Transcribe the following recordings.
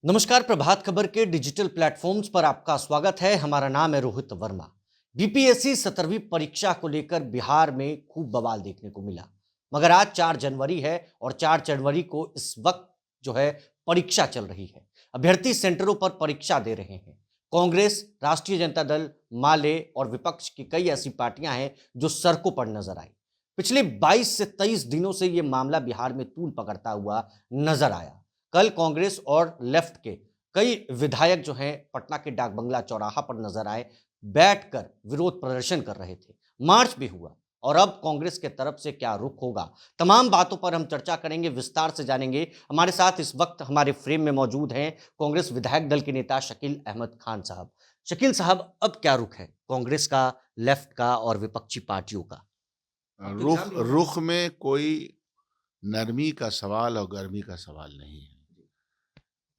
नमस्कार। प्रभात खबर के digital platforms पर आपका स्वागत है। हमारा नाम है रोहित वर्मा। बीपीएससी 17वीं परीक्षा को लेकर बिहार में खूब बवाल देखने को मिला, मगर आज 4 जनवरी है और 4 जनवरी को इस वक्त जो है परीक्षा चल रही है। अभ्यर्थी सेंटरों पर परीक्षा दे रहे हैं। कांग्रेस, राष्ट्रीय जनता दल, माले और विपक्ष की कई ऐसी पार्टियां हैं जो सड़कों पर नजर आई। पिछले 22 से 23 दिनों से यह मामला बिहार में तूल पकड़ता हुआ नजर आया। कल कांग्रेस और लेफ्ट के कई विधायक जो हैं पटना के डाक बंगला चौराहा पर नजर आए, बैठकर विरोध प्रदर्शन कर रहे थे। मार्च भी हुआ और अब कांग्रेस के तरफ से क्या रुख होगा, तमाम बातों पर हम चर्चा करेंगे, विस्तार से जानेंगे। हमारे साथ इस वक्त हमारे फ्रेम में मौजूद हैं कांग्रेस विधायक दल के नेता शकील अहमद खान साहब। शकील साहब, अब क्या रुख है कांग्रेस का, लेफ्ट का और विपक्षी पार्टियों का? रुख रुख में कोई नरमी का सवाल और गर्मी का सवाल नहीं है।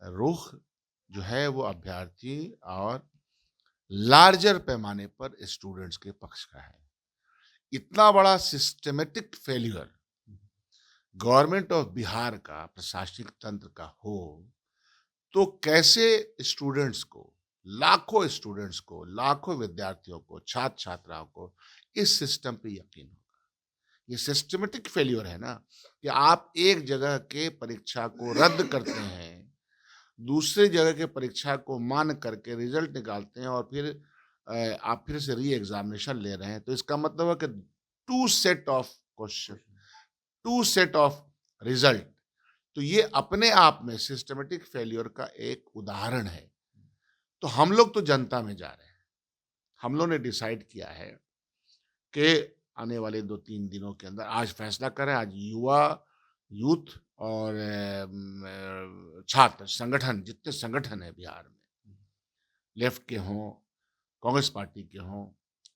रुख जो है वो अभ्यर्थी और लार्जर पैमाने पर स्टूडेंट्स के पक्ष का है। इतना बड़ा systematic failure government of Bihar का, प्रशासनिक तंत्र का हो तो कैसे स्टूडेंट्स को, लाखों विद्यार्थियों को, छात्र छात्राओं को इस सिस्टम पे यकीन होगा। ये सिस्टमेटिक फेल्यूर है ना, कि आप एक जगह के परीक्षा को रद्द करते हैं, दूसरी जगह के परीक्षा को मान करके रिजल्ट निकालते हैं और फिर आप फिर से री एग्जामिनेशन ले रहे हैं। तो इसका मतलब है कि two set of question, two set of result. तो ये अपने आप में सिस्टमेटिक फेल्यूर का एक उदाहरण है। तो हम लोग तो जनता में जा रहे हैं। हम लोग ने डिसाइड किया है कि आने वाले 2-3 दिनों के अंदर आज फैसला करें। आज यूथ और छात्र संगठन, जितने संगठन है बिहार में, लेफ्ट के हों, कांग्रेस पार्टी के हों,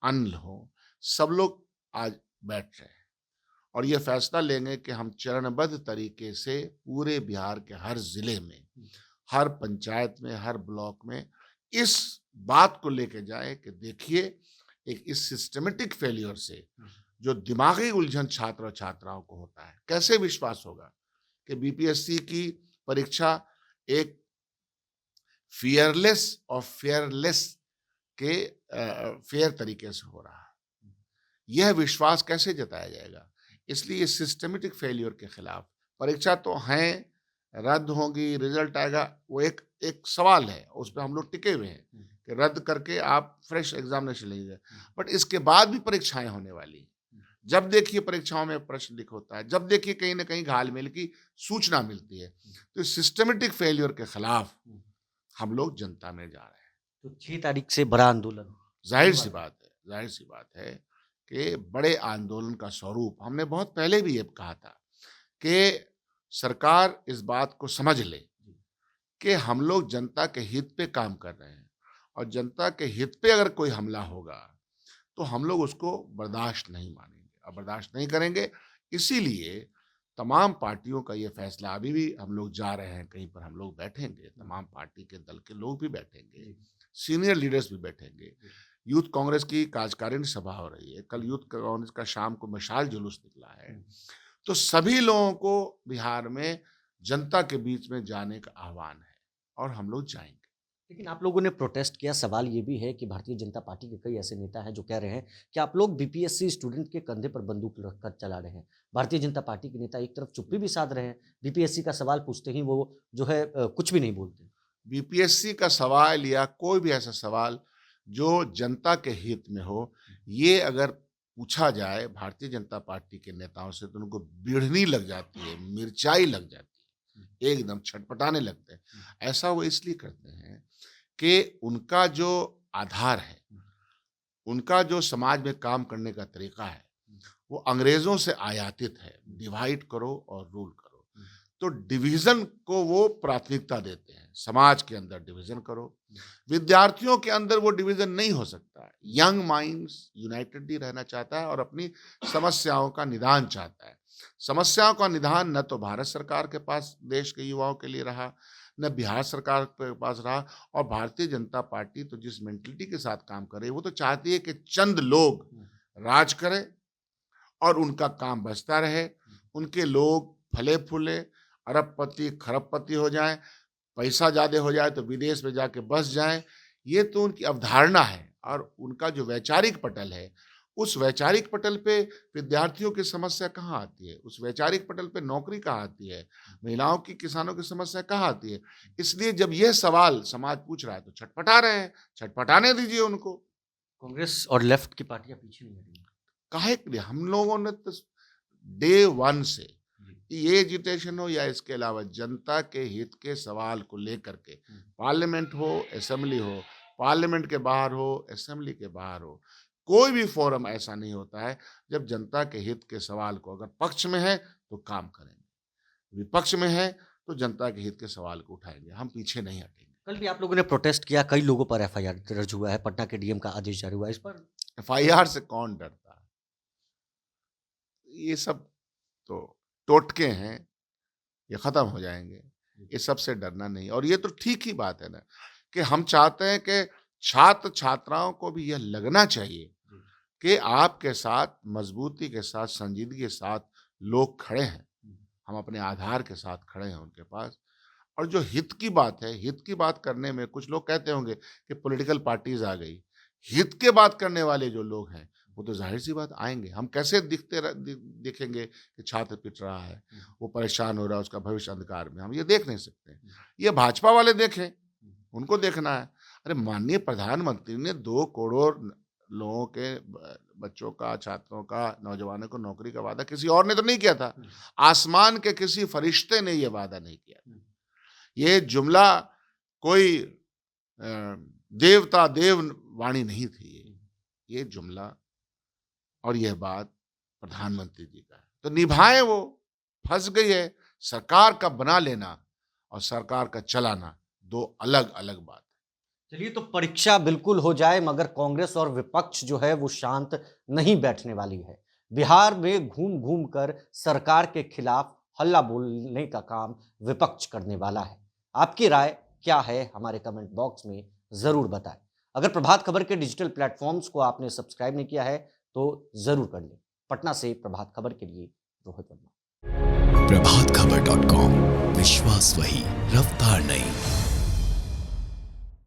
अन्य हों, सब लोग आज बैठ रहे हैं और ये फैसला लेंगे कि हम चरणबद्ध तरीके से पूरे बिहार के हर जिले में, हर पंचायत में, हर ब्लॉक में इस बात को लेके जाए कि देखिए, एक इस सिस्टमेटिक फेलियर से जो दिमागी उलझन छात्र और छात्राओं को होता है, कैसे विश्वास होगा कि बीपीएससी की परीक्षा एक फियरलेस और फेयरलेस के फेयर तरीके से हो रहा है। यह विश्वास कैसे जताया जाएगा? इसलिए सिस्टमेटिक फेलियर के खिलाफ परीक्षा तो हैं, रद्द होंगी, रिजल्ट आएगा, वो एक एक सवाल है, उस पर हम लोग टिके हुए हैं कि रद्द करके आप फ्रेश एग्जामिनेशन लेंगे। बट इसके बाद भी परीक्षाएं होने वाली हैं। जब देखिए परीक्षाओं में प्रश्न लीक होता है, जब देखिए कहीं ना कहीं घालमेल की सूचना मिलती है। तो सिस्टमेटिक फेलियर के खिलाफ हम लोग जनता में जा रहे हैं। तो 6 तारीख से बड़ा आंदोलन। जाहिर सी बात है कि बड़े आंदोलन का स्वरूप हमने बहुत पहले भी ये कहा था कि सरकार इस बात को समझ ले कि हम लोग जनता के हित पे काम कर रहे हैं और जनता के हित पे अगर कोई हमला होगा तो हम लोग उसको बर्दाश्त नहीं मानेंगे और बर्दाश्त नहीं करेंगे। इसीलिए तमाम पार्टियों का ये फैसला, अभी भी हम लोग जा रहे हैं, कहीं पर हम लोग बैठेंगे, तमाम पार्टी के दल के लोग भी बैठेंगे, सीनियर लीडर्स भी बैठेंगे। यूथ कांग्रेस की कार्यकारिणी सभा हो रही है, कल यूथ कांग्रेस का शाम को मशाल जुलूस निकला है। तो सभी लोगों को बिहार में जनता के बीच में जाने का आह्वान है और हम लोग जाएंगे। लेकिन आप लोगों ने प्रोटेस्ट किया। सवाल ये भी है कि भारतीय जनता पार्टी के कई ऐसे नेता हैं जो कह रहे हैं कि आप लोग बीपीएससी स्टूडेंट के कंधे पर बंदूक रखकर चला रहे हैं। भारतीय जनता पार्टी के नेता एक तरफ चुप्पी भी साध रहे हैं, बीपीएससी का सवाल पूछते ही वो जो है कुछ भी नहीं बोलते। बीपीएससी का सवाल या कोई भी ऐसा सवाल जो जनता के हित में हो, ये अगर पूछा जाए भारतीय जनता पार्टी के नेताओं से तो उनको बिढ़नी लग जाती है, मिर्चाई लग जाती है, एकदम छटपटाने लगते हैं। ऐसा वो इसलिए करते हैं कि उनका जो आधार है, उनका जो समाज में काम करने का तरीका है, वो अंग्रेजों से आयातित है। डिवाइड करो और रूल करो। तो डिवीजन को वो प्राथमिकता देते हैं। समाज के अंदर डिवीजन करो, विद्यार्थियों के अंदर वो डिवीजन नहीं हो सकता है। यंग माइंड्स यूनाइटेड ही रहना चाहता है और अपनी समस्याओं का निदान चाहता है। समस्याओं का निदान न तो भारत सरकार के पास देश के युवाओं के लिए रहा, न बिहार सरकार के पास रहा। और भारतीय जनता पार्टी तो जिस मेंटलिटी के साथ काम करे, वो तो चाहती है कि चंद लोग राज करें और उनका काम बचता रहे, उनके लोग फले फूले, अरबपति खरबपति हो जाएं। पैसा ज़्यादा हो जाए तो विदेश में जाके बस जाएं, ये तो उनकी अवधारणा है। और उनका जो वैचारिक पटल है, उस वैचारिक पटल पे विद्यार्थियों की समस्या कहाँ आती है, उस वैचारिक पटल पे नौकरी कहाँ आती है, महिलाओं की, किसानों की समस्या कहाँ आती है। इसलिए जब यह सवाल समाज पूछ रहा है तो छटपटा रहे हैं, छटपटाने दीजिए उनको। कांग्रेस और लेफ्ट की पार्टियां पीछे नहीं हटी। काहे के लिए? हम लोगों ने तो डे वन से, ये एजिटेशन हो या इसके अलावा जनता के हित के सवाल को लेकर के, पार्लियामेंट हो, असेंबली हो, पार्लियामेंट के बाहर हो, असेंबली के बाहर हो, कोई भी फोरम ऐसा नहीं होता है जब जनता के हित के सवाल को अगर पक्ष में है तो काम करेंगे, विपक्ष में है तो जनता के हित के सवाल को उठाएंगे, हम पीछे नहीं हटेंगे। कल भी आप लोगों ने प्रोटेस्ट किया, कई लोगों पर एफआईआर दर्ज हुआ है, पटना के डीएम का आदेश जारी हुआ है, इस पर एफआईआर से कौन डरता है? ये सब तो टोटके हैं, ये खत्म हो जाएंगे, ये सबसे डरना नहीं। और ये तो ठीक ही बात है ना कि हम चाहते हैं कि छात्र छात्राओं को भी यह लगना चाहिए कि आपके साथ मजबूती के साथ, संजीदगी के साथ लोग खड़े हैं, हम अपने आधार के साथ खड़े हैं उनके पास। और जो हित की बात है, हित की बात करने में कुछ लोग कहते होंगे कि पॉलिटिकल पार्टीज आ गई, हित के बात करने वाले जो लोग हैं वो तो जाहिर सी बात आएंगे। हम कैसे दिखेंगे कि छात्र पिट रहा है, वो परेशान हो रहा है, उसका भविष्य अंधकार में, हम ये देख नहीं सकते। ये भाजपा वाले देखें, उनको देखना है। अरे माननीय प्रधानमंत्री ने 2 करोड़ लोगों के बच्चों का, छात्रों का, नौजवानों को नौकरी का वादा किसी और ने तो नहीं किया था, आसमान के किसी फरिश्ते ने ये वादा नहीं किया। ये जुमला कोई देवता देव वाणी नहीं थी, ये जुमला और यह बात प्रधानमंत्री जी का है, तो निभाएं। वो फंस गई है। सरकार का बना लेना और सरकार का चलाना 2 अलग अलग बात है। चलिए, तो परीक्षा बिल्कुल हो जाए, मगर कांग्रेस और विपक्ष जो है वो शांत नहीं बैठने वाली है। बिहार में घूम घूम कर सरकार के खिलाफ हल्ला बोलने का काम विपक्ष करने वाला है। आपकी राय क्या है, हमारे कमेंट बॉक्स में जरूर बताएं। अगर प्रभात खबर के डिजिटल प्लेटफॉर्म्स को आपने सब्सक्राइब नहीं किया है तो जरूर कर लें। पटना से प्रभात खबर के लिए रोहित वर्मा। प्रभातखबर.com, विश्वास वही, रफ्तार नहीं।